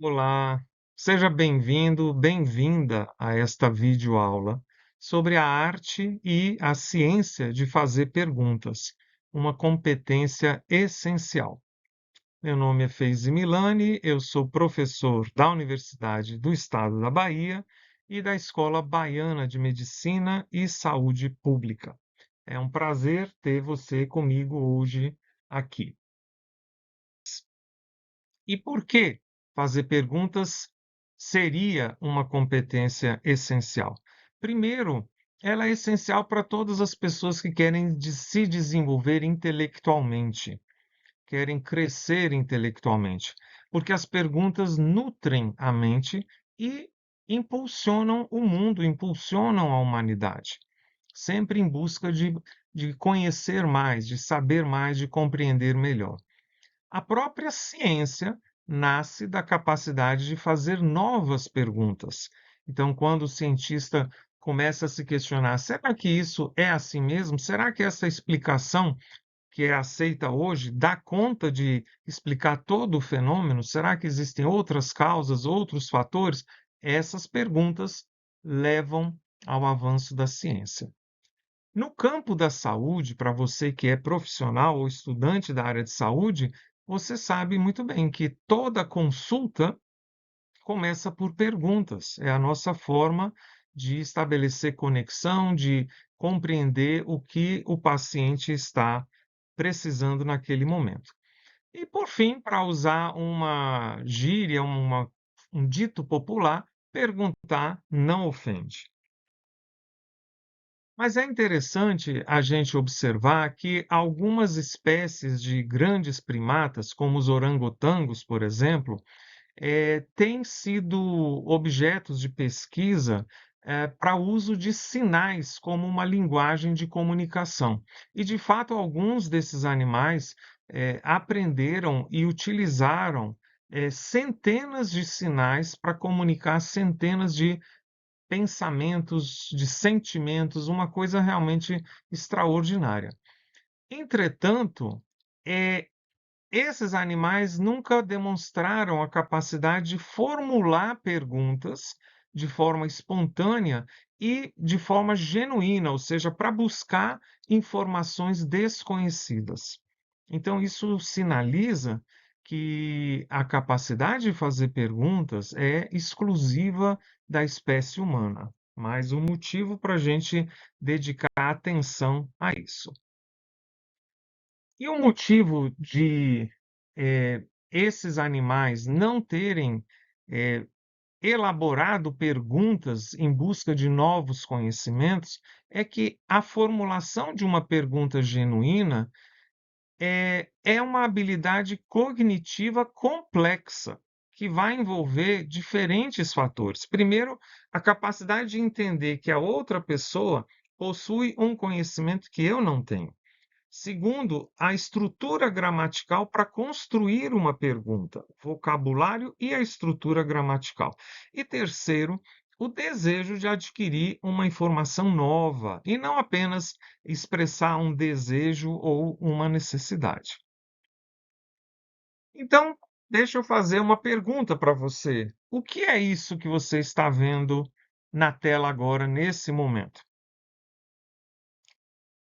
Olá, seja bem-vindo, bem-vinda a esta videoaula sobre a arte e a ciência de fazer perguntas, uma competência essencial. Meu nome é Feizi Milani, eu sou professor da Universidade do Estado da Bahia e da Escola Baiana de Medicina e Saúde Pública. É um prazer ter você comigo hoje aqui. E por que fazer perguntas seria uma competência essencial? Primeiro, ela é essencial para todas as pessoas que querem se desenvolver intelectualmente, querem crescer intelectualmente, porque as perguntas nutrem a mente e impulsionam o mundo, impulsionam a humanidade, sempre em busca de conhecer mais, de saber mais, de compreender melhor. A própria ciência nasce da capacidade de fazer novas perguntas. Então, quando o cientista começa a se questionar: será que isso é assim mesmo? Será que essa explicação que é aceita hoje dá conta de explicar todo o fenômeno? Será que existem outras causas, outros fatores? Essas perguntas levam ao avanço da ciência. No campo da saúde, para você que é profissional ou estudante da área de saúde, você sabe muito bem que toda consulta começa por perguntas. É a nossa forma de estabelecer conexão, de compreender o que o paciente está precisando naquele momento. E, por fim, para usar uma gíria, um dito popular, perguntar não ofende. Mas é interessante a gente observar que algumas espécies de grandes primatas, como os orangotangos, por exemplo, têm sido objetos de pesquisa, para uso de sinais como uma linguagem de comunicação. E, de fato, alguns desses animais, aprenderam e utilizaram, centenas de sinais para comunicar centenas de pensamentos, de sentimentos, uma coisa realmente extraordinária. Entretanto, eh, esses animais nunca demonstraram a capacidade de formular perguntas de forma espontânea e de forma genuína, ou seja, para buscar informações desconhecidas. Então, isso sinaliza que a capacidade de fazer perguntas é exclusiva da espécie humana, mais um motivo para a gente dedicar atenção a isso. E o motivo de, esses animais não terem, eh, elaborado perguntas em busca de novos conhecimentos, é que a formulação de uma pergunta genuína é uma habilidade cognitiva complexa, que vai envolver diferentes fatores. Primeiro, a capacidade de entender que a outra pessoa possui um conhecimento que eu não tenho. Segundo, a estrutura gramatical para construir uma pergunta, vocabulário e a estrutura gramatical. E terceiro, o desejo de adquirir uma informação nova e não apenas expressar um desejo ou uma necessidade. Então, deixa eu fazer uma pergunta para você. O que é isso que você está vendo na tela agora, nesse momento?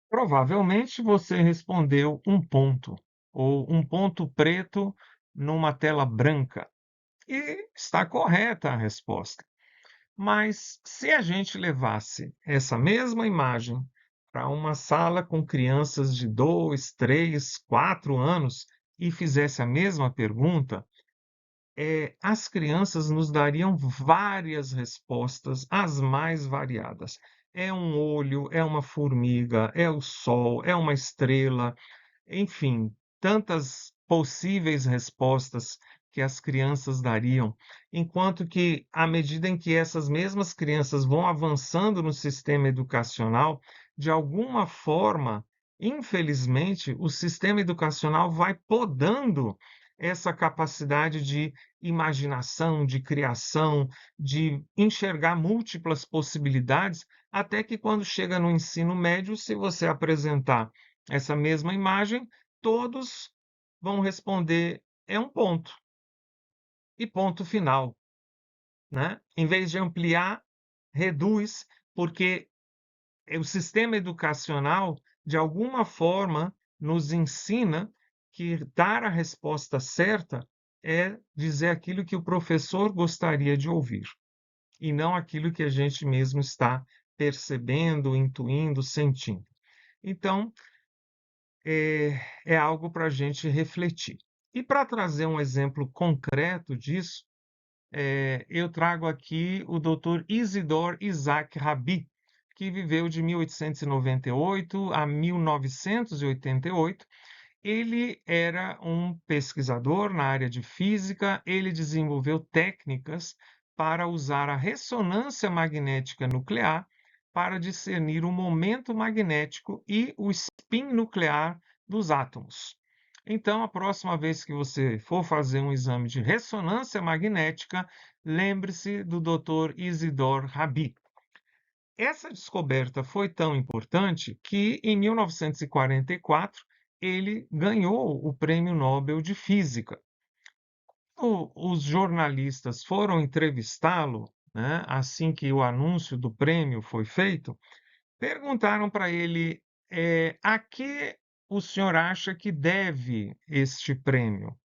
Provavelmente você respondeu um ponto, ou um ponto preto numa tela branca. E está correta a resposta. Mas se a gente levasse essa mesma imagem para uma sala com crianças de 2, 3, 4 anos e fizesse a mesma pergunta, as crianças nos dariam várias respostas, as mais variadas. É um olho, é uma formiga, é o sol, é uma estrela, enfim, tantas possíveis respostas que as crianças dariam, enquanto que, à medida em que essas mesmas crianças vão avançando no sistema educacional, de alguma forma, infelizmente, o sistema educacional vai podando essa capacidade de imaginação, de criação, de enxergar múltiplas possibilidades, até que quando chega no ensino médio, se você apresentar essa mesma imagem, todos vão responder: "É um ponto". e ponto final, né? Em vez de ampliar, reduz, porque o sistema educacional, de alguma forma, nos ensina que dar a resposta certa é dizer aquilo que o professor gostaria de ouvir, e não aquilo que a gente mesmo está percebendo, intuindo, sentindo. Então, é algo para a gente refletir. E para trazer um exemplo concreto disso, eu trago aqui o Dr. Isidor Isaac Rabi, que viveu de 1898 a 1988. Ele era um pesquisador na área de física, ele desenvolveu técnicas para usar a ressonância magnética nuclear para discernir o momento magnético e o spin nuclear dos átomos. Então, a próxima vez que você for fazer um exame de ressonância magnética, lembre-se do Dr. Isidor Rabi. Essa descoberta foi tão importante que, em 1944, ele ganhou o Prêmio Nobel de Física. Os jornalistas foram entrevistá-lo, né, assim que o anúncio do prêmio foi feito, perguntaram para ele, a que o senhor acha que deve este prêmio?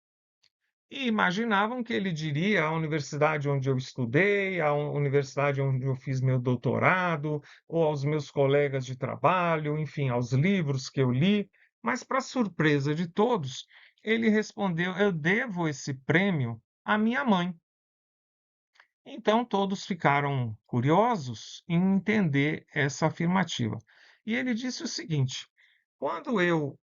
E imaginavam que ele diria à universidade onde eu estudei, à universidade onde eu fiz meu doutorado, ou aos meus colegas de trabalho, enfim, aos livros que eu li, mas para surpresa de todos, ele respondeu: "Eu devo esse prêmio à minha mãe". Então todos ficaram curiosos em entender essa afirmativa. E ele disse o seguinte: "Quando eu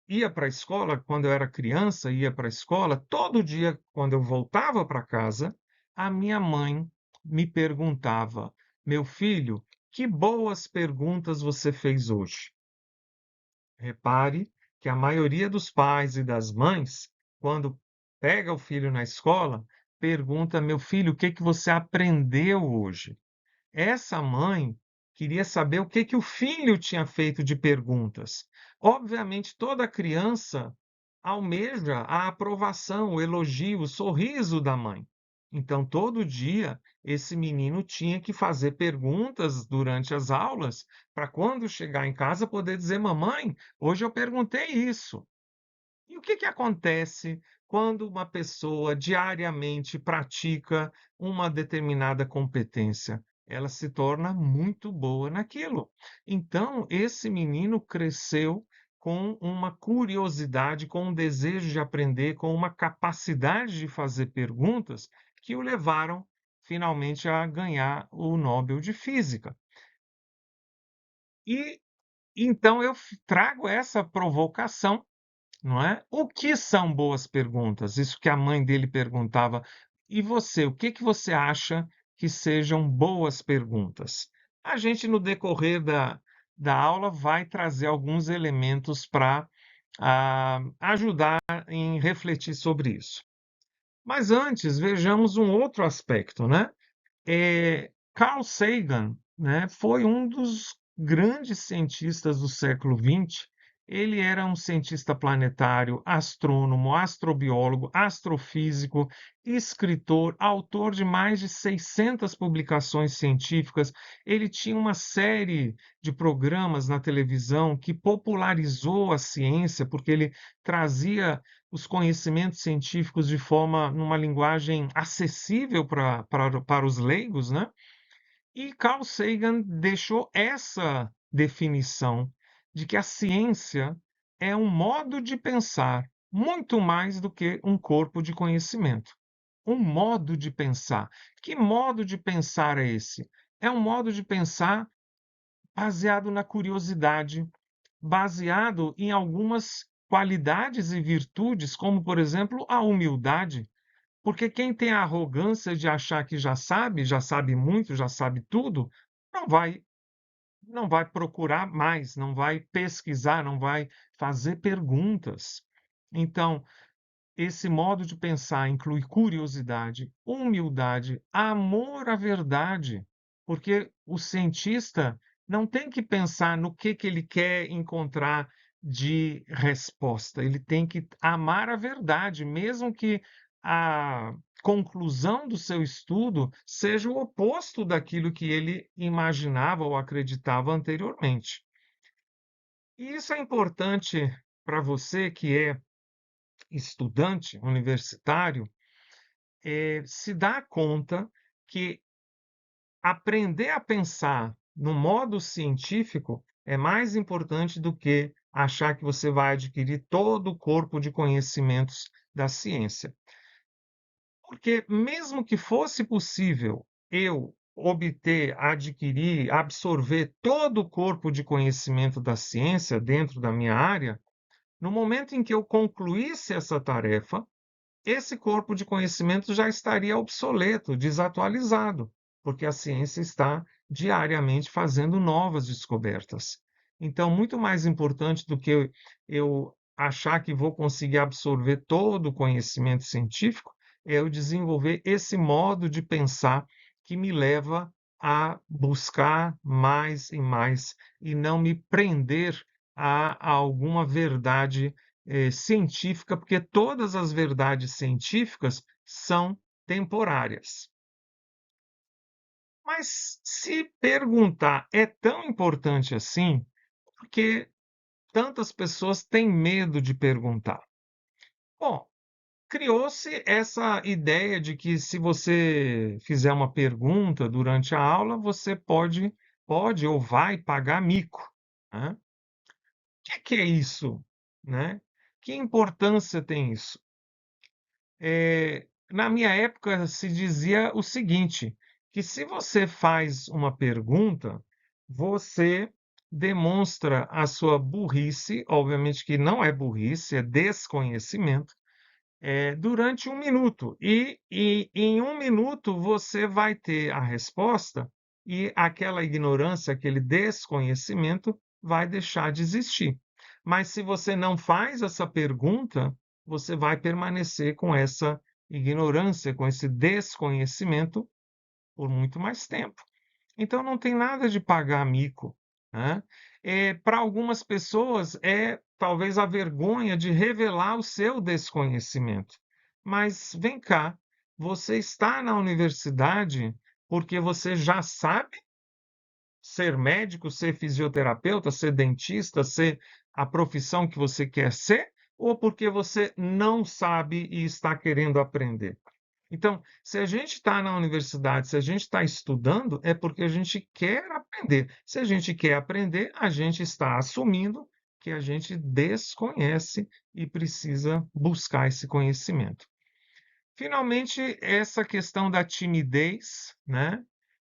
ia para a escola, quando eu era criança, ia para a escola, todo dia, quando eu voltava para casa, a minha mãe me perguntava: Meu filho, que boas perguntas você fez hoje? Repare que a maioria dos pais e das mães, quando pega o filho na escola, pergunta: Meu filho, o que que você aprendeu hoje? Essa mãe queria saber o que que o filho tinha feito de perguntas. Obviamente, toda criança almeja a aprovação, o elogio, o sorriso da mãe. Então, todo dia, esse menino tinha que fazer perguntas durante as aulas, para quando chegar em casa poder dizer: Mamãe, hoje eu perguntei isso. E o que que acontece quando uma pessoa diariamente pratica uma determinada competência? Ela se torna muito boa naquilo. Então, esse menino cresceu com uma curiosidade, com um desejo de aprender, com uma capacidade de fazer perguntas que o levaram finalmente a ganhar o Nobel de Física. E então eu trago essa provocação, não é? O que são boas perguntas? Isso que a mãe dele perguntava. E você, o que que você acha que sejam boas perguntas? A gente, no decorrer da aula, vai trazer alguns elementos para ajudar em refletir sobre isso. Mas antes, vejamos um outro aspecto, né? Carl Sagan, né, foi um dos grandes cientistas do século XX. Ele era um cientista planetário, astrônomo, astrobiólogo, astrofísico, escritor, autor de mais de 600 publicações científicas. Ele tinha uma série de programas na televisão que popularizou a ciência, porque ele trazia os conhecimentos científicos de forma, numa linguagem acessível para os leigos, né? E Carl Sagan deixou essa definição de que a ciência é um modo de pensar muito mais do que um corpo de conhecimento. Um modo de pensar. Que modo de pensar é esse? É um modo de pensar baseado na curiosidade, baseado em algumas qualidades e virtudes, como, por exemplo, a humildade. Porque quem tem a arrogância de achar que já sabe muito, já sabe tudo, não vai não vai procurar mais, não vai pesquisar, não vai fazer perguntas. Então, esse modo de pensar inclui curiosidade, humildade, amor à verdade, porque o cientista não tem que pensar no que ele quer encontrar de resposta, ele tem que amar a verdade, mesmo que a conclusão do seu estudo seja o oposto daquilo que ele imaginava ou acreditava anteriormente. E isso é importante para você que é estudante universitário, se dar conta que aprender a pensar no modo científico é mais importante do que achar que você vai adquirir todo o corpo de conhecimentos da ciência. Porque mesmo que fosse possível eu obter, adquirir, absorver todo o corpo de conhecimento da ciência dentro da minha área, no momento em que eu concluísse essa tarefa, esse corpo de conhecimento já estaria obsoleto, desatualizado, porque a ciência está diariamente fazendo novas descobertas. Então, muito mais importante do que eu achar que vou conseguir absorver todo o conhecimento científico, é eu desenvolver esse modo de pensar que me leva a buscar mais e mais e não me prender a alguma verdade científica, porque todas as verdades científicas são temporárias. Mas se perguntar é tão importante assim, por que tantas pessoas têm medo de perguntar? Bom, criou-se essa ideia de que se você fizer uma pergunta durante a aula, você pode ou vai pagar mico, né. O que é isso, né? Que importância tem isso? Na minha época se dizia o seguinte, que se você faz uma pergunta, você demonstra a sua burrice, obviamente que não é burrice, é desconhecimento, durante 1 minuto. E em 1 minuto você vai ter a resposta e aquela ignorância, aquele desconhecimento vai deixar de existir. Mas se você não faz essa pergunta, você vai permanecer com essa ignorância, com esse desconhecimento por muito mais tempo. Então não tem nada de pagar mico, né. Para algumas pessoas é talvez a vergonha de revelar o seu desconhecimento. Mas vem cá, você está na universidade porque você já sabe ser médico, ser fisioterapeuta, ser dentista, ser a profissão que você quer ser, ou porque você não sabe e está querendo aprender? Então, se a gente está na universidade, se a gente está estudando, é porque a gente quer aprender. Se a gente quer aprender, a gente está assumindo que a gente desconhece e precisa buscar esse conhecimento. Finalmente, essa questão da timidez, né?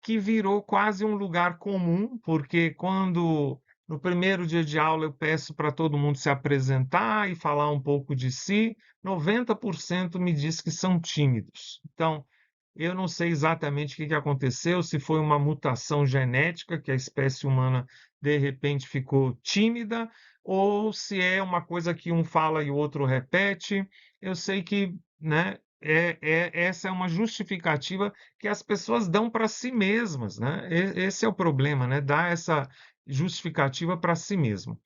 Que virou quase um lugar comum, porque quando no primeiro dia de aula eu peço para todo mundo se apresentar e falar um pouco de si, 90% me diz que são tímidos. Então, eu não sei exatamente o que que aconteceu, se foi uma mutação genética, que a espécie humana de repente ficou tímida, ou se é uma coisa que um fala e o outro repete. Eu sei que, né, essa é uma justificativa que as pessoas dão para si mesmas, né? Esse é o problema, né? Dar essa justificativa para si mesmo.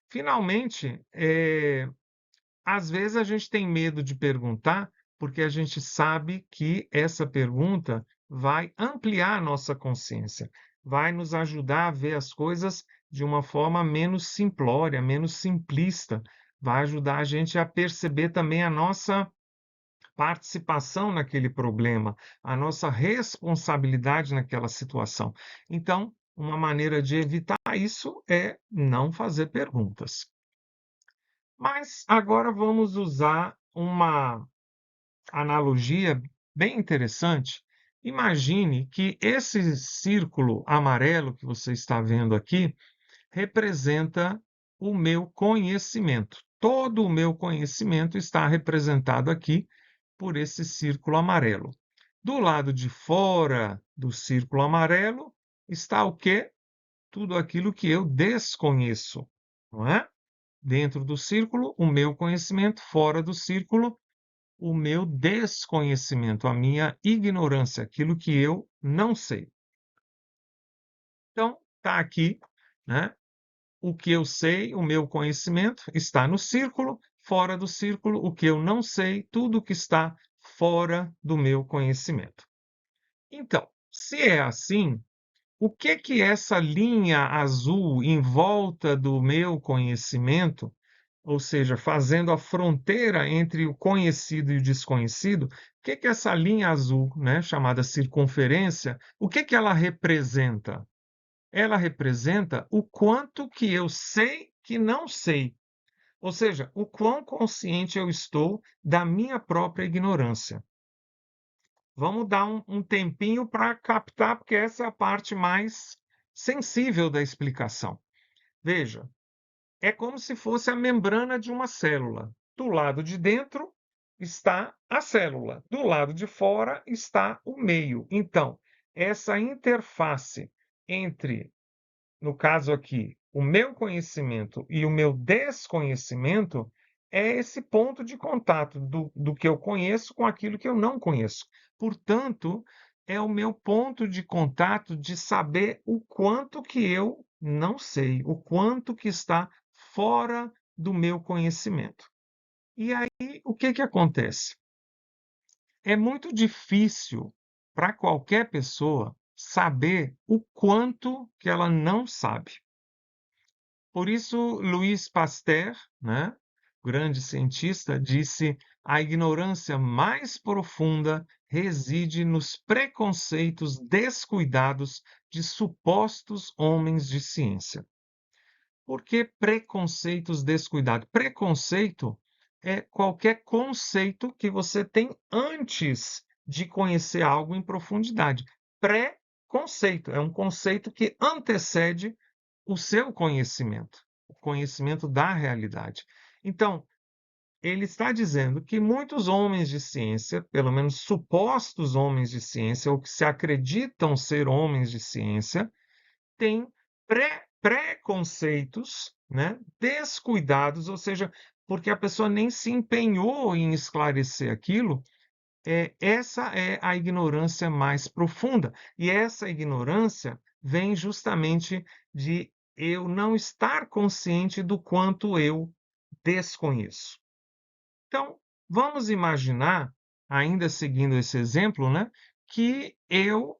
Finalmente, às vezes a gente tem medo de perguntar, porque a gente sabe que essa pergunta vai ampliar a nossa consciência, vai nos ajudar a ver as coisas de uma forma menos simplória, menos simplista, vai ajudar a gente a perceber também a nossa participação naquele problema, a nossa responsabilidade naquela situação. Então, uma maneira de evitar isso é não fazer perguntas. Mas agora vamos usar uma analogia bem interessante. Imagine que esse círculo amarelo que você está vendo aqui representa o meu conhecimento. Todo o meu conhecimento está representado aqui por esse círculo amarelo. Do lado de fora do círculo amarelo está o quê? Tudo aquilo que eu desconheço, não é? Dentro do círculo, o meu conhecimento, fora do círculo, o meu desconhecimento, a minha ignorância, aquilo que eu não sei. Então, está aqui, né? O que eu sei, o meu conhecimento, está no círculo, fora do círculo, o que eu não sei, tudo que está fora do meu conhecimento. Então, se é assim, o que que essa linha azul em volta do meu conhecimento, ou seja, fazendo a fronteira entre o conhecido e o desconhecido, o que que essa linha azul, né, chamada circunferência, o que que ela representa? Ela representa o quanto que eu sei que não sei, ou seja, o quão consciente eu estou da minha própria ignorância. Vamos dar um tempinho para captar, porque essa é a parte mais sensível da explicação. Veja, é como se fosse a membrana de uma célula. Do lado de dentro está a célula, do lado de fora está o meio. Então, essa interface entre, no caso aqui, o meu conhecimento e o meu desconhecimento, é esse ponto de contato do que eu conheço com aquilo que eu não conheço. Portanto, é o meu ponto de contato de saber o quanto que eu não sei, o quanto que está fora do meu conhecimento. E aí, o que que acontece? É muito difícil para qualquer pessoa saber o quanto que ela não sabe. Por isso, Louis Pasteur, né, grande cientista, disse: a ignorância mais profunda reside nos preconceitos descuidados de supostos homens de ciência. Por que preconceitos descuidados? Preconceito é qualquer conceito que você tem antes de conhecer algo em profundidade. Pré-conceito é um conceito que antecede o seu conhecimento, o conhecimento da realidade. Então, ele está dizendo que muitos homens de ciência, pelo menos supostos homens de ciência, ou que se acreditam ser homens de ciência, têm preconceitos, né, descuidados, ou seja, porque a pessoa nem se empenhou em esclarecer aquilo. Essa é a ignorância mais profunda. E essa ignorância vem justamente de eu não estar consciente do quanto eu desconheço. Então, vamos imaginar, ainda seguindo esse exemplo, né, que eu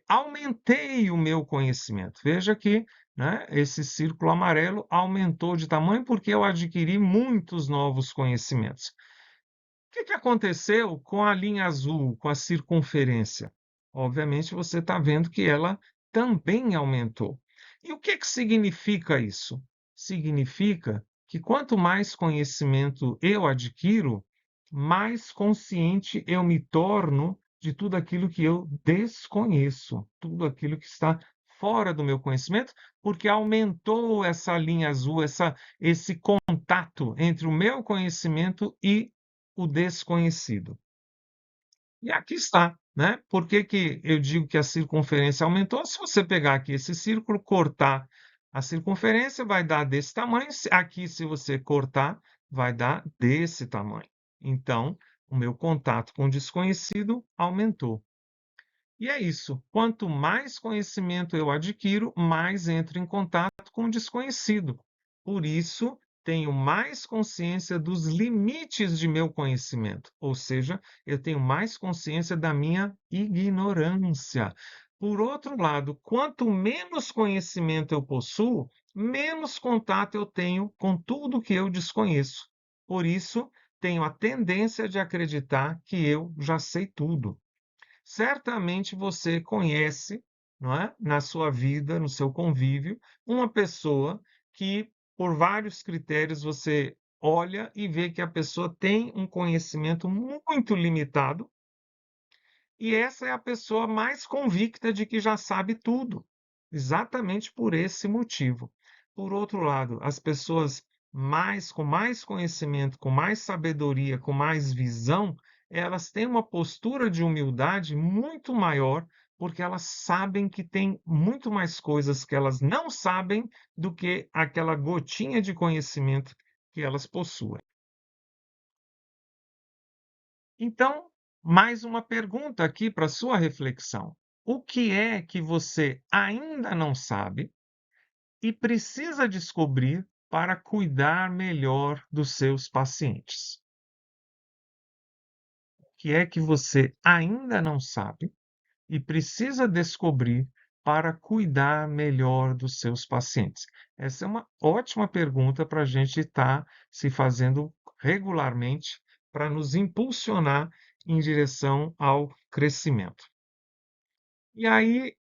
aumentei o meu conhecimento. Veja que, né, esse círculo amarelo aumentou de tamanho porque eu adquiri muitos novos conhecimentos. O que que aconteceu com a linha azul, com a circunferência? Obviamente, você está vendo que ela também aumentou. E o que que significa isso? Significa que quanto mais conhecimento eu adquiro, mais consciente eu me torno de tudo aquilo que eu desconheço, tudo aquilo que está fora do meu conhecimento, porque aumentou essa linha azul, esse contato entre o meu conhecimento e o desconhecido. E aqui está, né? Por que que eu digo que a circunferência aumentou? Se você pegar aqui esse círculo, cortar a circunferência, vai dar desse tamanho. Aqui, se você cortar, vai dar desse tamanho. Então, o meu contato com o desconhecido aumentou. E é isso. Quanto mais conhecimento eu adquiro, mais entro em contato com o desconhecido. Por isso, tenho mais consciência dos limites de meu conhecimento, ou seja, eu tenho mais consciência da minha ignorância. Por outro lado, quanto menos conhecimento eu possuo, menos contato eu tenho com tudo que eu desconheço. Por isso, tenho a tendência de acreditar que eu já sei tudo. Certamente você conhece, não é, na sua vida, no seu convívio, uma pessoa que, por vários critérios, você olha e vê que a pessoa tem um conhecimento muito limitado, e essa é a pessoa mais convicta de que já sabe tudo, exatamente por esse motivo. Por outro lado, as pessoas com mais conhecimento, com mais sabedoria, com mais visão, elas têm uma postura de humildade muito maior, porque elas sabem que tem muito mais coisas que elas não sabem do que aquela gotinha de conhecimento que elas possuem. Então, mais uma pergunta aqui para sua reflexão. O que é que você ainda não sabe e precisa descobrir para cuidar melhor dos seus pacientes? que é que você ainda não sabe e precisa descobrir para cuidar melhor dos seus pacientes? Essa é uma ótima pergunta para a gente estar se fazendo regularmente para nos impulsionar em direção ao crescimento. E aí,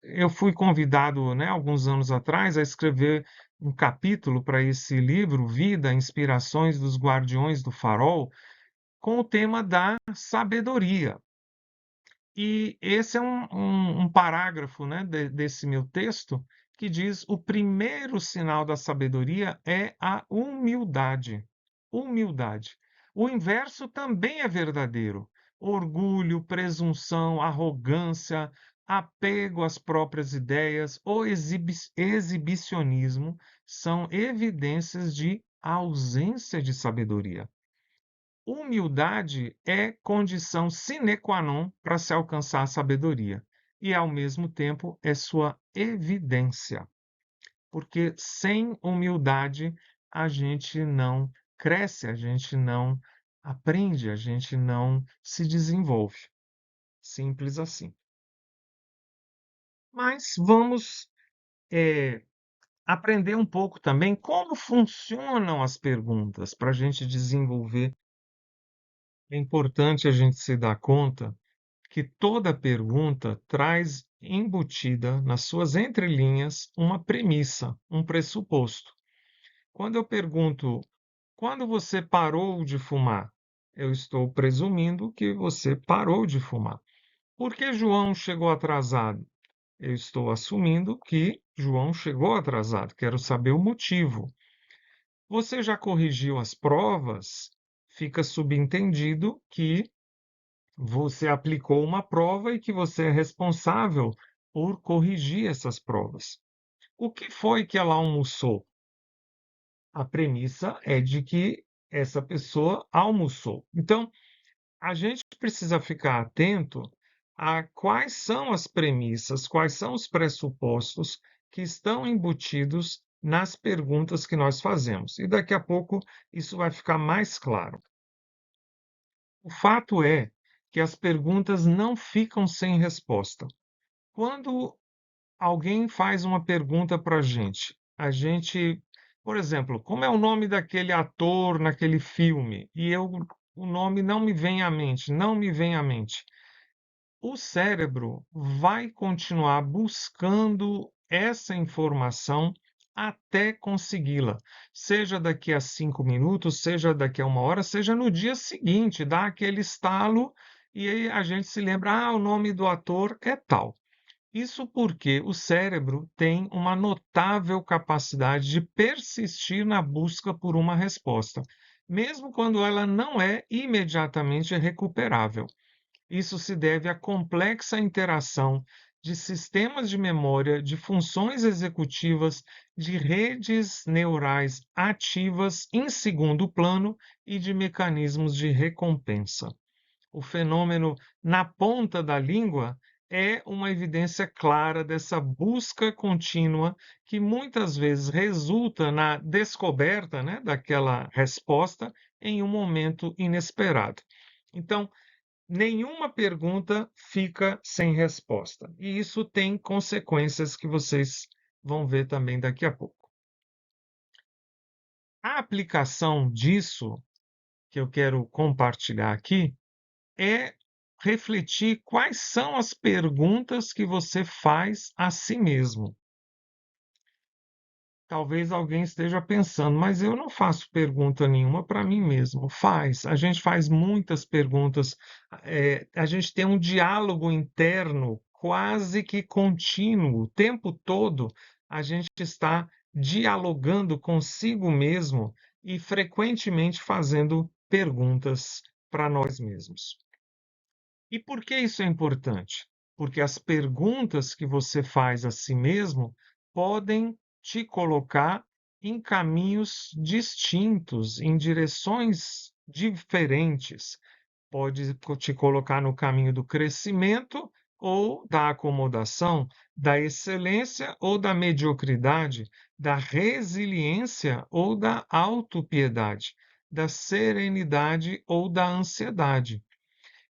eu fui convidado, né, alguns anos atrás, a escrever um capítulo para esse livro, Vida, Inspirações dos Guardiões do Farol, com o tema da sabedoria. E esse é um parágrafo, né, desse meu texto, que diz: o primeiro sinal da sabedoria é a humildade. Humildade. O inverso também é verdadeiro. Orgulho, presunção, arrogância, apego às próprias ideias ou exibicionismo são evidências de ausência de sabedoria. Humildade é condição sine qua non para se alcançar a sabedoria e, ao mesmo tempo, é sua evidência, porque sem humildade a gente não cresce, a gente não aprende, a gente não se desenvolve. Simples assim. Mas vamos, aprender um pouco também como funcionam as perguntas para a gente desenvolver. É importante a gente se dar conta que toda pergunta traz embutida nas suas entrelinhas uma premissa, um pressuposto. Quando eu pergunto: "Quando você parou de fumar?", eu estou presumindo que você parou de fumar. "Por que João chegou atrasado?", eu estou assumindo que João chegou atrasado, quero saber o motivo. "Você já corrigiu as provas?", fica subentendido que você aplicou uma prova e que você é responsável por corrigir essas provas. O que foi que ela almoçou? A premissa é de que essa pessoa almoçou. Então, a gente precisa ficar atento a quais são as premissas, quais são os pressupostos que estão embutidos nas perguntas que nós fazemos. E daqui a pouco isso vai ficar mais claro. O fato é que as perguntas não ficam sem resposta. Quando alguém faz uma pergunta para a gente, por exemplo, como é o nome daquele ator naquele filme? O nome não me vem à mente, não me vem à mente. O cérebro vai continuar buscando essa informação até consegui-la, seja daqui a 5 minutos, seja daqui a 1 hora, seja no dia seguinte, dá aquele estalo e aí a gente se lembra: ah, o nome do ator é tal. Isso porque o cérebro tem uma notável capacidade de persistir na busca por uma resposta, mesmo quando ela não é imediatamente recuperável. Isso se deve à complexa interação de sistemas de memória, de funções executivas, de redes neurais ativas em segundo plano e de mecanismos de recompensa. O fenômeno na ponta da língua é uma evidência clara dessa busca contínua que muitas vezes resulta na descoberta, né, daquela resposta em um momento inesperado. Então, nenhuma pergunta fica sem resposta. E isso tem consequências que vocês vão ver também daqui a pouco. A aplicação disso, que eu quero compartilhar aqui, é refletir quais são as perguntas que você faz a si mesmo. Talvez alguém esteja pensando, mas eu não faço pergunta nenhuma para mim mesmo. Faz, a gente faz muitas perguntas, a gente tem um diálogo interno quase que contínuo, o tempo todo a gente está dialogando consigo mesmo e frequentemente fazendo perguntas para nós mesmos. E por que isso é importante? Porque as perguntas que você faz a si mesmo podem te colocar em caminhos distintos, em direções diferentes. Pode te colocar no caminho do crescimento ou da acomodação, da excelência ou da mediocridade, da resiliência ou da autopiedade, da serenidade ou da ansiedade.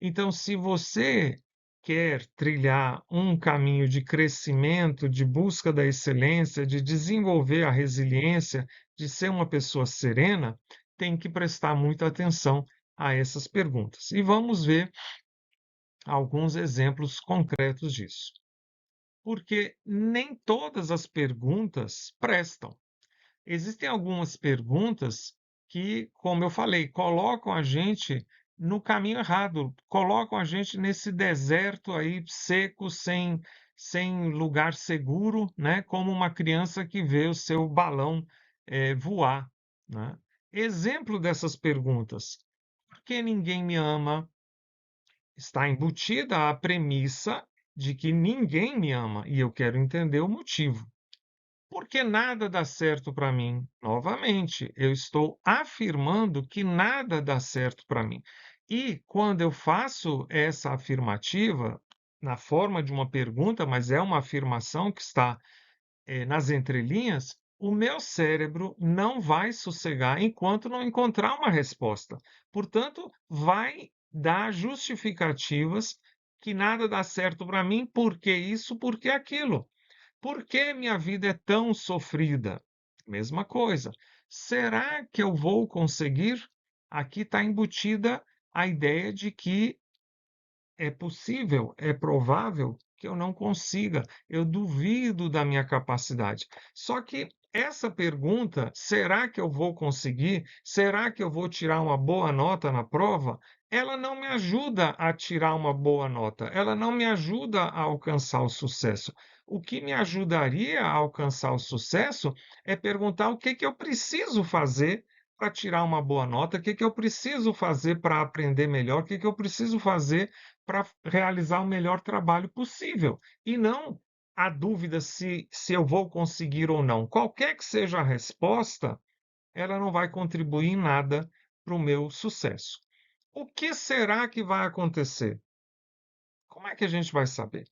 Então, se você quer trilhar um caminho de crescimento, de busca da excelência, de desenvolver a resiliência, de ser uma pessoa serena, tem que prestar muita atenção a essas perguntas. E vamos ver alguns exemplos concretos disso. Porque nem todas as perguntas prestam. Existem algumas perguntas que, como eu falei, colocam a gente no caminho errado, colocam a gente nesse deserto aí seco, sem lugar seguro, né? Como uma criança que vê o seu balão voar, né? Exemplo dessas perguntas: por que ninguém me ama? Está embutida a premissa de que ninguém me ama e eu quero entender o motivo. Porque nada dá certo para mim. Novamente, eu estou afirmando que nada dá certo para mim. E quando eu faço essa afirmativa, na forma de uma pergunta, mas é uma afirmação que está nas entrelinhas, o meu cérebro não vai sossegar enquanto não encontrar uma resposta. Portanto, vai dar justificativas que nada dá certo para mim, porque isso, porque aquilo. Por que minha vida é tão sofrida? Mesma coisa. Será que eu vou conseguir? Aqui está embutida a ideia de que é possível, é provável que eu não consiga, eu duvido da minha capacidade. Só que essa pergunta, será que eu vou conseguir? Será que eu vou tirar uma boa nota na prova? Ela não me ajuda a tirar uma boa nota, ela não me ajuda a alcançar o sucesso. O que me ajudaria a alcançar o sucesso é perguntar o que que eu preciso fazer para tirar uma boa nota, o que que eu preciso fazer para aprender melhor, o que que eu preciso fazer para realizar o melhor trabalho possível. E não a dúvida se eu vou conseguir ou não. Qualquer que seja a resposta, ela não vai contribuir em nada para o meu sucesso. O que será que vai acontecer? Como é que a gente vai saber?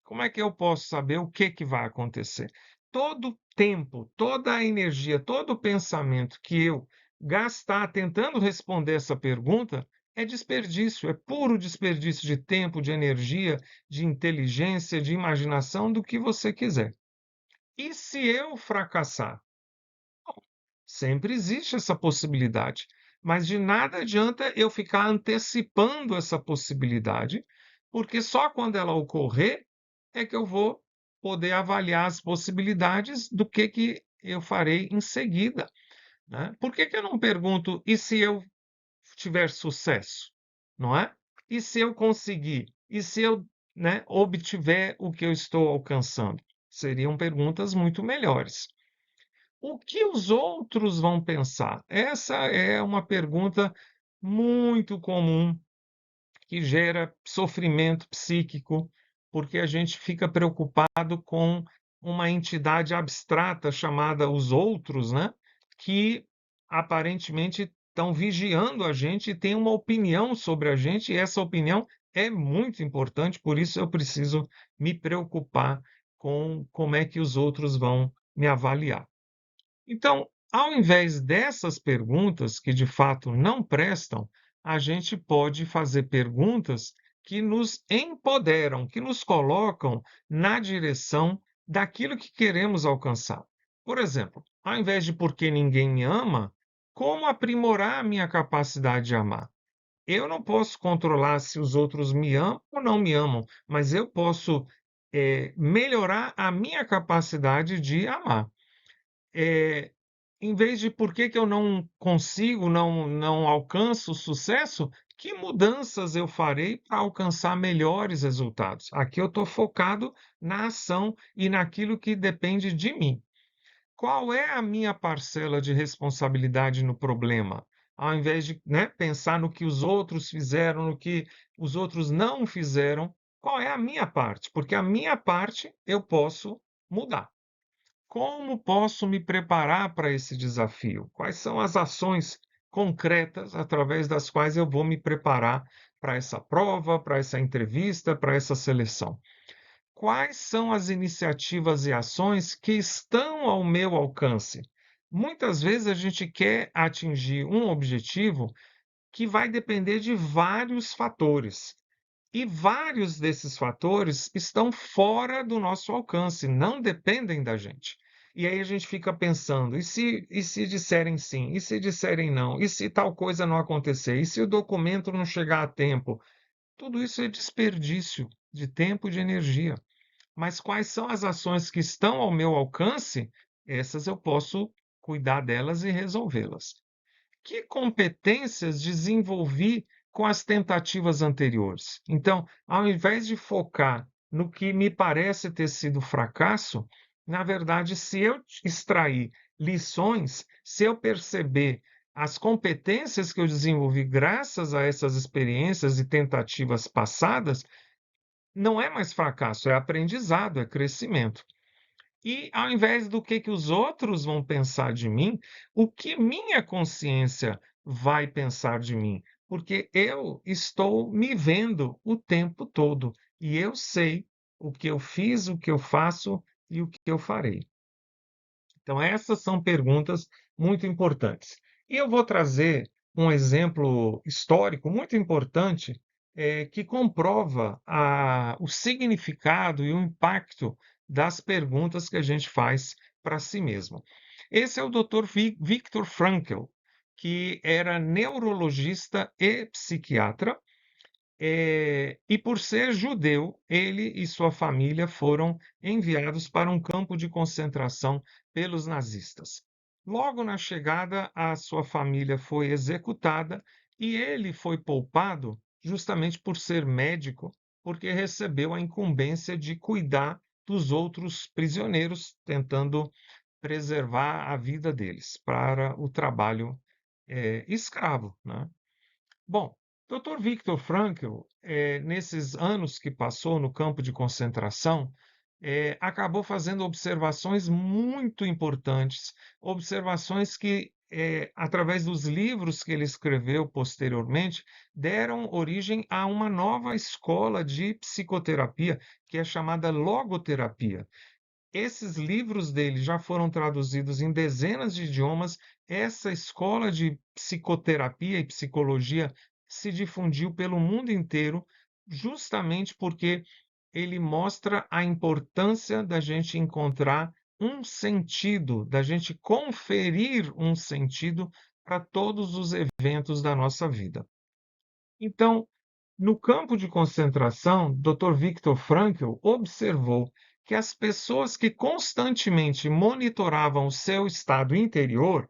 Como é que eu posso saber o que que vai acontecer? Todo o tempo, toda a energia, todo o pensamento que eu gastar tentando responder essa pergunta é desperdício, é puro desperdício de tempo, de energia, de inteligência, de imaginação, do que você quiser. E se eu fracassar? Sempre existe essa possibilidade, mas de nada adianta eu ficar antecipando essa possibilidade, porque só quando ela ocorrer é que eu vou poder avaliar as possibilidades do que eu farei em seguida, né? Por que que eu não pergunto: "E se eu tiver sucesso?", não é? "E se eu conseguir? E se eu, né, obtiver o que eu estou alcançando?". Seriam perguntas muito melhores. O que os outros vão pensar? Essa é uma pergunta muito comum que gera sofrimento psíquico, porque a gente fica preocupado com uma entidade abstrata chamada os outros, né? Que aparentemente estão vigiando a gente e têm uma opinião sobre a gente, e essa opinião é muito importante, por isso eu preciso me preocupar com como é que os outros vão me avaliar. Então, ao invés dessas perguntas que de fato não prestam, a gente pode fazer perguntas que nos empoderam, que nos colocam na direção daquilo que queremos alcançar. Por exemplo, ao invés de por que ninguém me ama, como aprimorar a minha capacidade de amar? Eu não posso controlar se os outros me amam ou não me amam, mas eu posso melhorar a minha capacidade de amar. Eh, Em vez de por que que eu não consigo, não alcanço o sucesso, que mudanças eu farei para alcançar melhores resultados? Aqui eu estou focado na ação e naquilo que depende de mim. Qual é a minha parcela de responsabilidade no problema? Ao invés de, né, pensar no que os outros fizeram, no que os outros não fizeram, qual é a minha parte? Porque a minha parte eu posso mudar. Como posso me preparar para esse desafio? Quais são as ações concretas através das quais eu vou me preparar para essa prova, para essa entrevista, para essa seleção? Quais são as iniciativas e ações que estão ao meu alcance? Muitas vezes a gente quer atingir um objetivo que vai depender de vários fatores. E vários desses fatores estão fora do nosso alcance, não dependem da gente. E aí a gente fica pensando: e se disserem sim? E se disserem não? E se tal coisa não acontecer? E se o documento não chegar a tempo? Tudo isso é desperdício de tempo e de energia. Mas quais são as ações que estão ao meu alcance? Essas eu posso cuidar delas e resolvê-las. Que competências desenvolvi com as tentativas anteriores? Então, ao invés de focar no que me parece ter sido fracasso, na verdade, se eu extrair lições, se eu perceber as competências que eu desenvolvi graças a essas experiências e tentativas passadas, não é mais fracasso, é aprendizado, é crescimento. E ao invés do que os outros vão pensar de mim, o que minha consciência vai pensar de mim? Porque eu estou me vendo o tempo todo e eu sei o que eu fiz, o que eu faço e o que eu farei. Então, essas são perguntas muito importantes. E eu vou trazer um exemplo histórico muito importante, que comprova o significado e o impacto das perguntas que a gente faz para si mesmo. Esse é o Dr. Viktor Frankl, que era neurologista e psiquiatra, e por ser judeu, ele e sua família foram enviados para um campo de concentração pelos nazistas. Logo na chegada, a sua família foi executada e ele foi poupado justamente por ser médico, porque recebeu a incumbência de cuidar dos outros prisioneiros, tentando preservar a vida deles para o trabalho escravo, né? Bom, Dr. Viktor Frankl, nesses anos que passou no campo de concentração, acabou fazendo observações muito importantes, observações que, através dos livros que ele escreveu posteriormente, deram origem a uma nova escola de psicoterapia, que é chamada logoterapia. Esses livros dele já foram traduzidos em dezenas de idiomas. Essa escola de psicoterapia e psicologia se difundiu pelo mundo inteiro, justamente porque ele mostra a importância da gente encontrar um sentido, da gente conferir um sentido para todos os eventos da nossa vida. Então, no campo de concentração, Dr. Viktor Frankl observou que as pessoas que constantemente monitoravam o seu estado interior,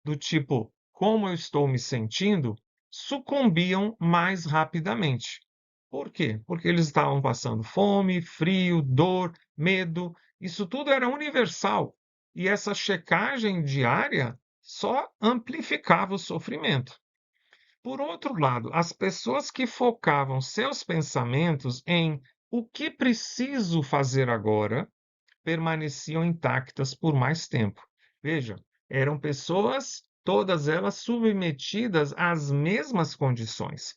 do tipo como eu estou me sentindo, sucumbiam mais rapidamente. Por quê? Porque eles estavam passando fome, frio, dor, medo. Isso tudo era universal. E essa checagem diária só amplificava o sofrimento. Por outro lado, as pessoas que focavam seus pensamentos em o que preciso fazer agora permaneciam intactas por mais tempo. Veja, eram pessoas, todas elas submetidas às mesmas condições.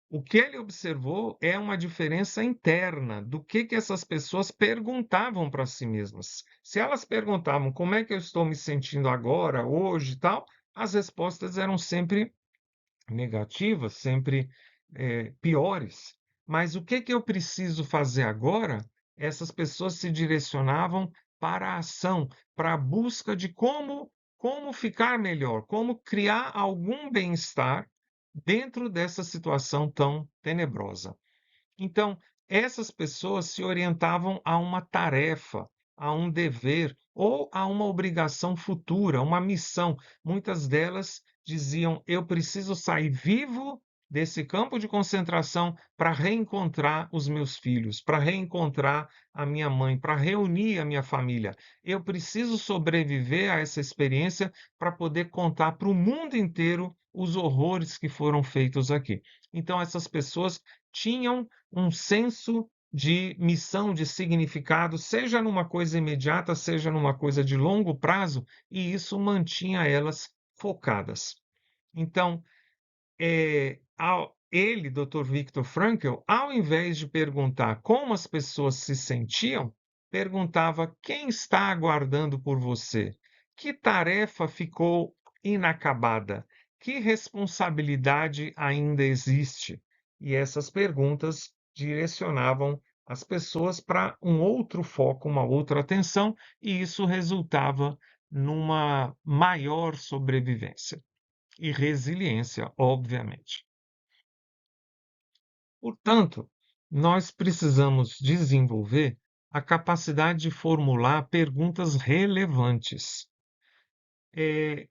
O que ele observou é uma diferença interna do que essas pessoas perguntavam para si mesmas. Se elas perguntavam como é que eu estou me sentindo agora, hoje e tal, as respostas eram sempre negativas, sempre piores. Mas o que que eu preciso fazer agora? Essas pessoas se direcionavam para a ação, para a busca de como ficar melhor, como criar algum bem-estar dentro dessa situação tão tenebrosa. Então, essas pessoas se orientavam a uma tarefa, a um dever ou a uma obrigação futura, uma missão. Muitas delas diziam: eu preciso sair vivo desse campo de concentração para reencontrar os meus filhos, para reencontrar a minha mãe, para reunir a minha família. Eu preciso sobreviver a essa experiência para poder contar para o mundo inteiro os horrores que foram feitos aqui. Então, essas pessoas tinham um senso de missão, de significado, seja numa coisa imediata, seja numa coisa de longo prazo, e isso mantinha elas focadas. Então, ele, Dr. Viktor Frankl, ao invés de perguntar como as pessoas se sentiam, perguntava quem está aguardando por você, que tarefa ficou inacabada, que responsabilidade ainda existe? E essas perguntas direcionavam as pessoas para um outro foco, uma outra atenção, e isso resultava numa maior sobrevivência e resiliência, obviamente. Portanto, nós precisamos desenvolver a capacidade de formular perguntas relevantes.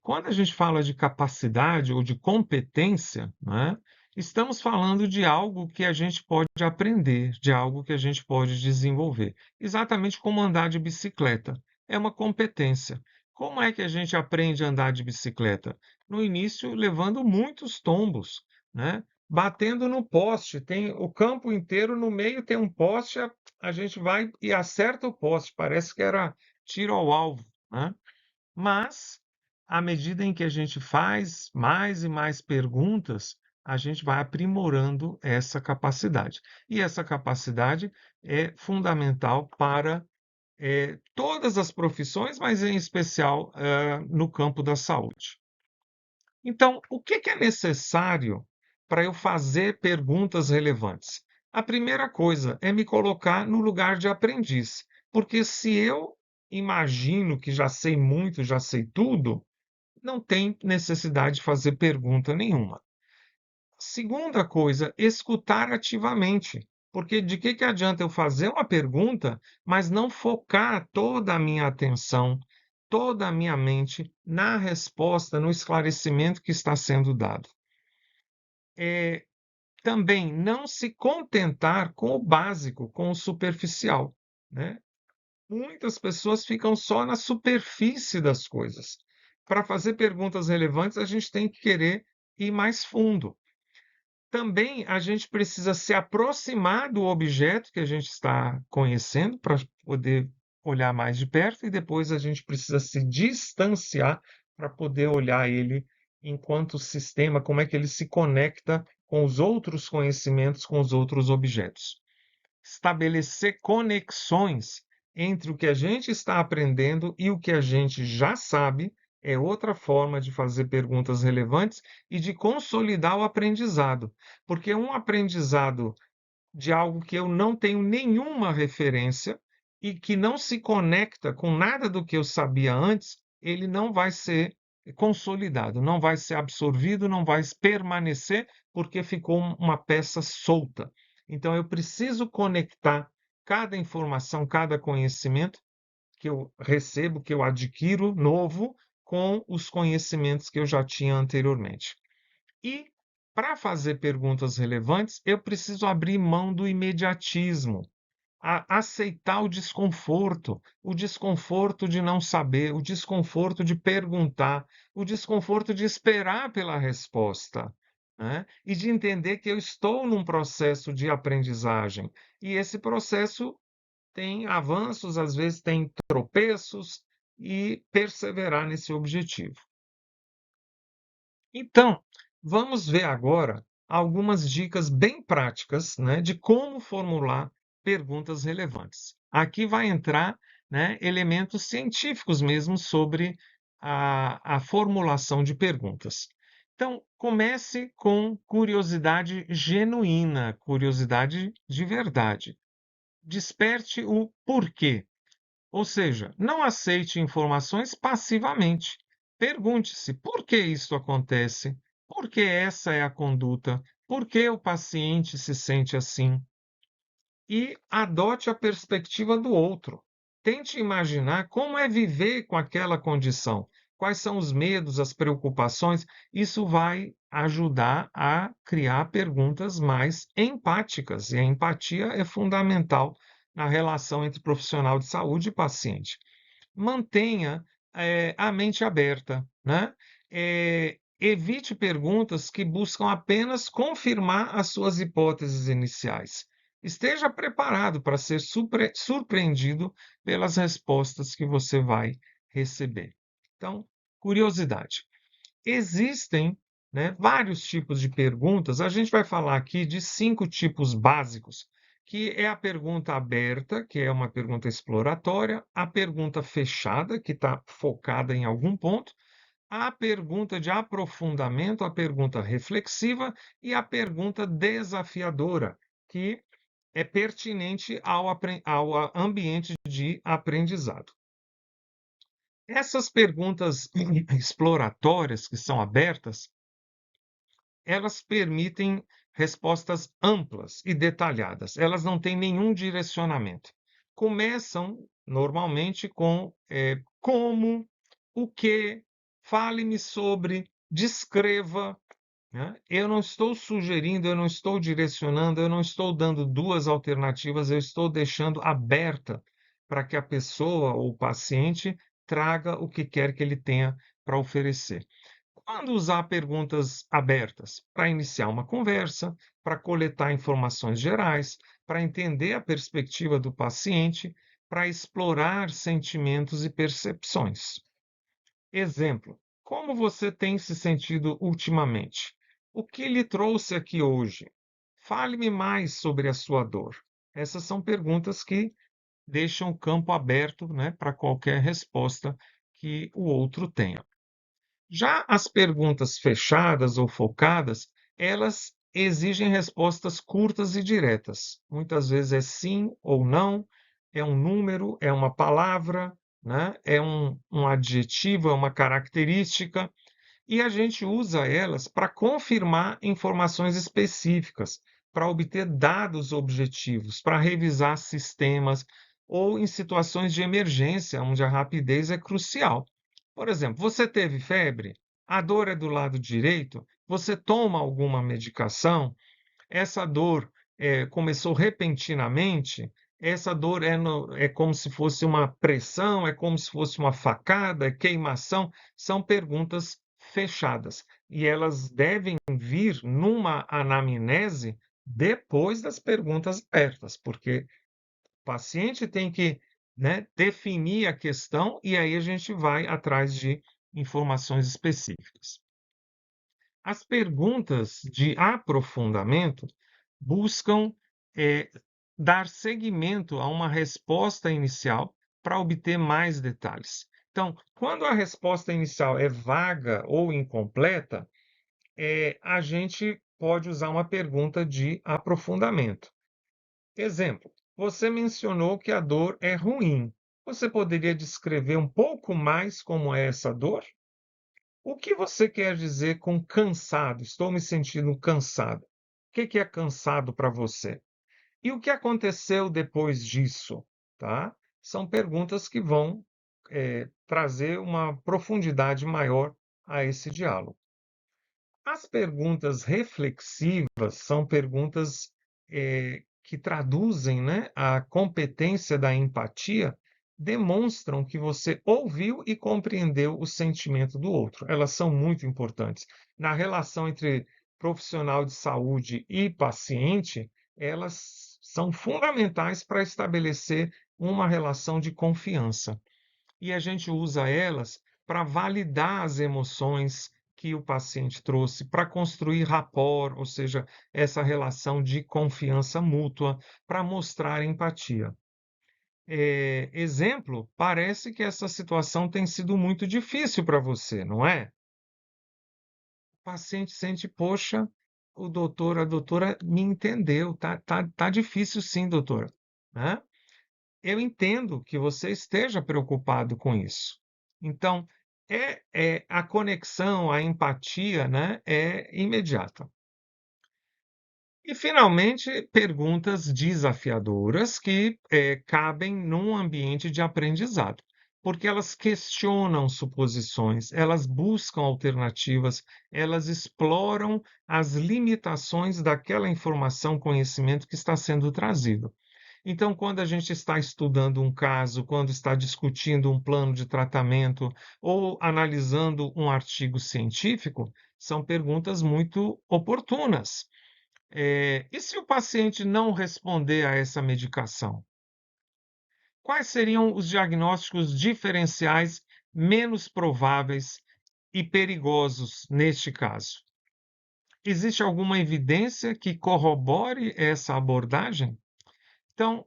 Quando a gente fala de capacidade ou de competência, né, estamos falando de algo que a gente pode aprender, de algo que a gente pode desenvolver. Exatamente como andar de bicicleta. É uma competência. Como é que a gente aprende a andar de bicicleta? No início, levando muitos tombos, né? Batendo no poste. Tem o campo inteiro, no meio tem um poste, a gente vai e acerta o poste. Parece que era tiro ao alvo, né? Mas, à medida em que a gente faz mais e mais perguntas, a gente vai aprimorando essa capacidade. E essa capacidade é fundamental para, todas as profissões, mas em especial, no campo da saúde. Então, o que que é necessário para eu fazer perguntas relevantes? A primeira coisa é me colocar no lugar de aprendiz, porque se eu imagino que já sei muito, já sei tudo, não tem necessidade de fazer pergunta nenhuma. Segunda coisa, escutar ativamente, porque de que adianta eu fazer uma pergunta, mas não focar toda a minha atenção, toda a minha mente na resposta, no esclarecimento que está sendo dado. Também não se contentar com o básico, com o superficial, né? Muitas pessoas ficam só na superfície das coisas. Para fazer perguntas relevantes, a gente tem que querer ir mais fundo. Também a gente precisa se aproximar do objeto que a gente está conhecendo para poder olhar mais de perto, e depois a gente precisa se distanciar para poder olhar ele enquanto sistema, como é que ele se conecta com os outros conhecimentos, com os outros objetos. Estabelecer conexões entre o que a gente está aprendendo e o que a gente já sabe é outra forma de fazer perguntas relevantes e de consolidar o aprendizado. Porque um aprendizado de algo que eu não tenho nenhuma referência e que não se conecta com nada do que eu sabia antes, ele não vai ser consolidado, não vai ser absorvido, não vai permanecer, porque ficou uma peça solta. Então, eu preciso conectar cada informação, cada conhecimento que eu recebo, que eu adquiro novo, com os conhecimentos que eu já tinha anteriormente. E, para fazer perguntas relevantes, eu preciso abrir mão do imediatismo, aceitar o desconforto de não saber, o desconforto de perguntar, o desconforto de esperar pela resposta, né? E de entender que eu estou num processo de aprendizagem. E esse processo tem avanços, às vezes tem tropeços, e perseverar nesse objetivo. Então, vamos ver agora algumas dicas bem práticas, né, de como formular perguntas relevantes. Aqui vai entrar, né, elementos científicos mesmo sobre a formulação de perguntas. Então, comece com curiosidade genuína, curiosidade de verdade. Desperte o porquê. Ou seja, não aceite informações passivamente. Pergunte-se por que isso acontece, por que essa é a conduta, por que o paciente se sente assim, e adote a perspectiva do outro. Tente imaginar como é viver com aquela condição, quais são os medos, as preocupações. Isso vai ajudar a criar perguntas mais empáticas, e a empatia é fundamental na relação entre profissional de saúde e paciente. Mantenha, a mente aberta, né? Evite perguntas que buscam apenas confirmar as suas hipóteses iniciais. Esteja preparado para ser surpreendido pelas respostas que você vai receber. Então, curiosidade. Existem, né, vários tipos de perguntas. A gente vai falar aqui de 5 tipos básicos, que é a pergunta aberta, que é uma pergunta exploratória, a pergunta fechada, que está focada em algum ponto, a pergunta de aprofundamento, a pergunta reflexiva e a pergunta desafiadora, que é pertinente ao ambiente de aprendizado. Essas perguntas exploratórias, que são abertas, elas permitem respostas amplas e detalhadas. Elas não têm nenhum direcionamento. Começam normalmente com como, o que, fale-me sobre, descreva, né? Eu não estou sugerindo, eu não estou direcionando, eu não estou dando duas alternativas, eu estou deixando aberta para que a pessoa ou o paciente traga o que quer que ele tenha para oferecer. Quando usar perguntas abertas? Para iniciar uma conversa, para coletar informações gerais, para entender a perspectiva do paciente, para explorar sentimentos e percepções. Exemplo: como você tem se sentido ultimamente? O que lhe trouxe aqui hoje? Fale-me mais sobre a sua dor. Essas são perguntas que deixam o campo aberto, né, para qualquer resposta que o outro tenha. Já as perguntas fechadas ou focadas, elas exigem respostas curtas e diretas. Muitas vezes é sim ou não, é um número, é uma palavra, né? É um adjetivo, é uma característica, e a gente usa elas para confirmar informações específicas, para obter dados objetivos, para revisar sistemas ou em situações de emergência, onde a rapidez é crucial. Por exemplo, você teve febre? A dor é do lado direito? Você toma alguma medicação? Essa dor começou repentinamente? Essa dor é como se fosse uma pressão? É como se fosse uma facada? É queimação? São perguntas fechadas e elas devem vir numa anamnese depois das perguntas abertas, porque o paciente tem que, né, definir a questão e aí a gente vai atrás de informações específicas. As perguntas de aprofundamento buscam eh, dar seguimento a uma resposta inicial para obter mais detalhes. Então, quando a resposta inicial é vaga ou incompleta, a gente pode usar uma pergunta de aprofundamento. Exemplo: você mencionou que a dor é ruim. Você poderia descrever um pouco mais como é essa dor? O que você quer dizer com cansado? Estou me sentindo cansado. O que é cansado para você? E o que aconteceu depois disso? Tá? São perguntas que vão trazer uma profundidade maior a esse diálogo. As perguntas reflexivas são perguntas que traduzem, né, a competência da empatia, demonstram que você ouviu e compreendeu o sentimento do outro. Elas são muito importantes. Na relação entre profissional de saúde e paciente, elas são fundamentais para estabelecer uma relação de confiança. E a gente usa elas para validar as emoções que o paciente trouxe, para construir rapport, ou seja, essa relação de confiança mútua, para mostrar empatia. Exemplo, parece que essa situação tem sido muito difícil para você, não é? O paciente sente, poxa, a doutora me entendeu, tá difícil sim, doutora, né? Eu entendo que você esteja preocupado com isso. Então, a conexão, a empatia, né, é imediata. E, finalmente, perguntas desafiadoras que cabem num ambiente de aprendizado, porque elas questionam suposições, elas buscam alternativas, elas exploram as limitações daquela informação, conhecimento que está sendo trazido. Então, quando a gente está estudando um caso, quando está discutindo um plano de tratamento ou analisando um artigo científico, são perguntas muito oportunas. E se o paciente não responder a essa medicação? Quais seriam os diagnósticos diferenciais menos prováveis e perigosos neste caso? Existe alguma evidência que corrobore essa abordagem? Então,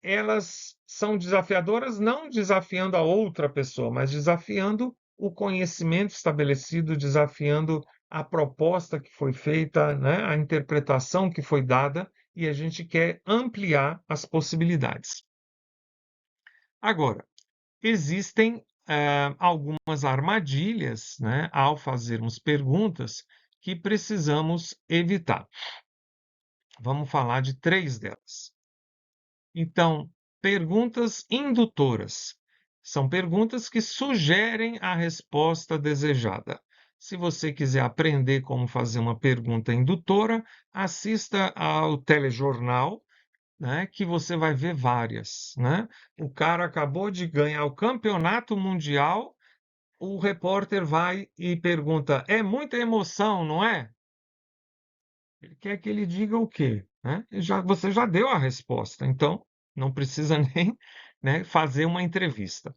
elas são desafiadoras não desafiando a outra pessoa, mas desafiando o conhecimento estabelecido desafiando a proposta que foi feita, né, a interpretação que foi dada, e a gente quer ampliar as possibilidades. Agora, existem algumas armadilhas, né, ao fazermos perguntas que precisamos evitar. Vamos falar de 3 delas. Então, perguntas indutoras. São perguntas que sugerem a resposta desejada. Se você quiser aprender como fazer uma pergunta indutora, assista ao telejornal, né, que você vai ver várias, né? O cara acabou de ganhar o campeonato mundial, o repórter vai e pergunta: "É muita emoção, não é?" Ele quer que ele diga o quê, né? Você já deu a resposta, então não precisa nem, né, fazer uma entrevista.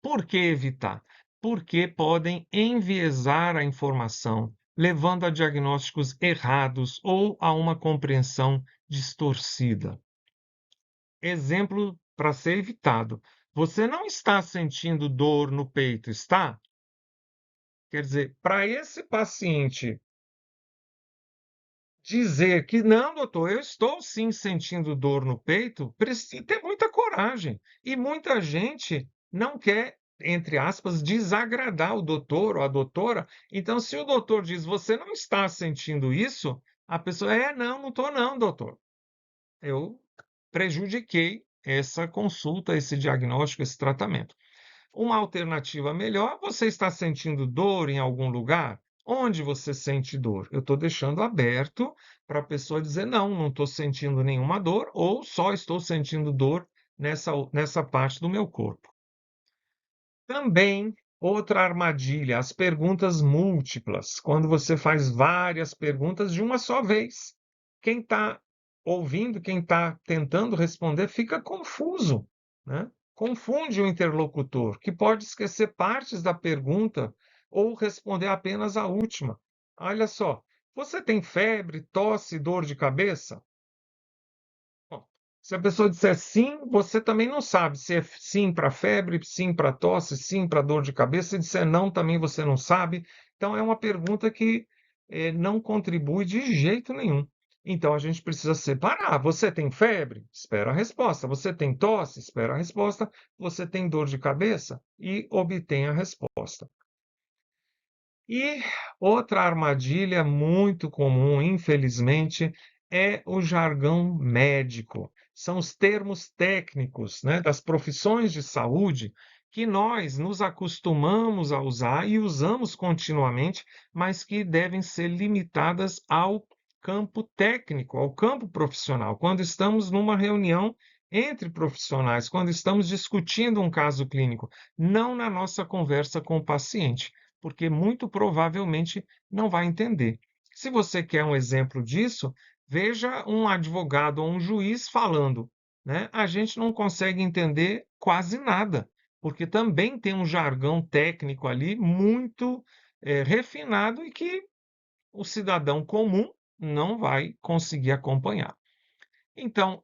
Por que evitar? Porque podem enviesar a informação, levando a diagnósticos errados ou a uma compreensão distorcida. Exemplo para ser evitado: você não está sentindo dor no peito, está? Quer dizer, para esse paciente dizer que não, doutor, eu estou sim sentindo dor no peito, precisa ter muita coragem. E muita gente não quer, entre aspas, desagradar o doutor ou a doutora. Então, se o doutor diz, você não está sentindo isso, a pessoa, não, não estou não, doutor. Eu prejudiquei essa consulta, esse diagnóstico, esse tratamento. Uma alternativa melhor, você está sentindo dor em algum lugar? Onde você sente dor? Eu estou deixando aberto para a pessoa dizer: não, não estou sentindo nenhuma dor, ou só estou sentindo dor nessa parte do meu corpo. Também, outra armadilha, as perguntas múltiplas, quando você faz várias perguntas de uma só vez. Quem está ouvindo, quem está tentando responder, fica confuso, né? Confunde o interlocutor, que pode esquecer partes da pergunta ou responder apenas a última. Olha só, você tem febre, tosse, dor de cabeça? Bom, se a pessoa disser sim, você também não sabe se é sim para febre, sim para tosse, sim para dor de cabeça. Se disser não, também você não sabe. Então, é uma pergunta que não contribui de jeito nenhum. Então, a gente precisa separar. Você tem febre? Espera a resposta. Você tem tosse? Espera a resposta. Você tem dor de cabeça? E obtém a resposta. E outra armadilha muito comum, infelizmente, é o jargão médico. São os termos técnicos, né, das profissões de saúde que nós nos acostumamos a usar e usamos continuamente, mas que devem ser limitadas ao campo técnico, ao campo profissional. Quando estamos numa reunião entre profissionais, quando estamos discutindo um caso clínico, não na nossa conversa com o paciente, porque muito provavelmente não vai entender. Se você quer um exemplo disso, veja um advogado ou um juiz falando, né? A gente não consegue entender quase nada, porque também tem um jargão técnico ali muito refinado e que o cidadão comum não vai conseguir acompanhar. Então,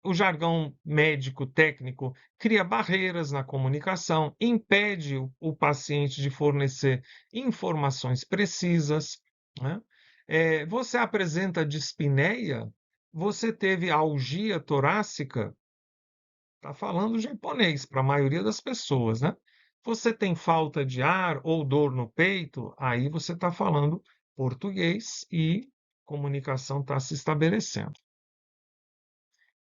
o jargão médico técnico cria barreiras na comunicação, impede o paciente de fornecer informações precisas, né? Você apresenta dispneia? Você teve algia torácica? Está falando japonês para a maioria das pessoas, né? Você tem falta de ar ou dor no peito? Aí você está falando português e comunicação está se estabelecendo.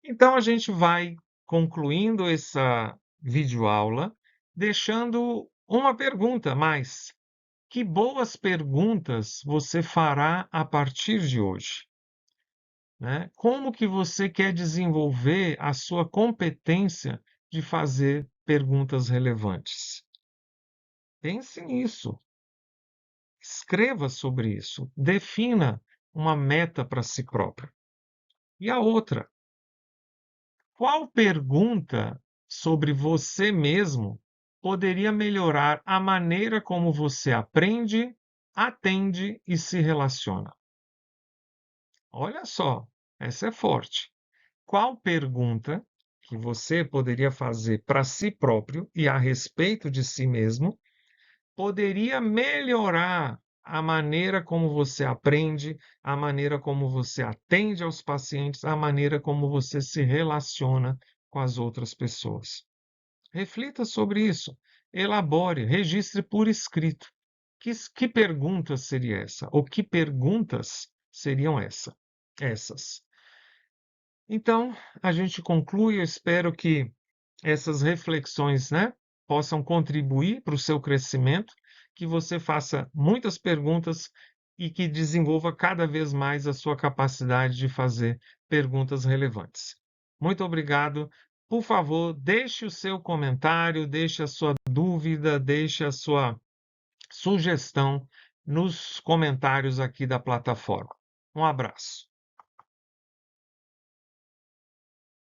Então a gente vai concluindo essa videoaula, deixando uma pergunta mais: que boas perguntas você fará a partir de hoje, né? Como que você quer desenvolver a sua competência de fazer perguntas relevantes? Pense nisso, escreva sobre isso, defina uma meta para si próprio. E a outra: qual pergunta sobre você mesmo poderia melhorar a maneira como você aprende, atende e se relaciona? Olha só, essa é forte. Qual pergunta que você poderia fazer para si próprio e a respeito de si mesmo poderia melhorar a maneira como você aprende, a maneira como você atende aos pacientes, a maneira como você se relaciona com as outras pessoas. Reflita sobre isso, elabore, registre por escrito. Que pergunta seria essa? Ou que perguntas seriam essas? Então, a gente conclui. Eu espero que essas reflexões, né, possam contribuir para o seu crescimento, que você faça muitas perguntas e que desenvolva cada vez mais a sua capacidade de fazer perguntas relevantes. Muito obrigado. Por favor, deixe o seu comentário, deixe a sua dúvida, deixe a sua sugestão nos comentários aqui da plataforma. Um abraço.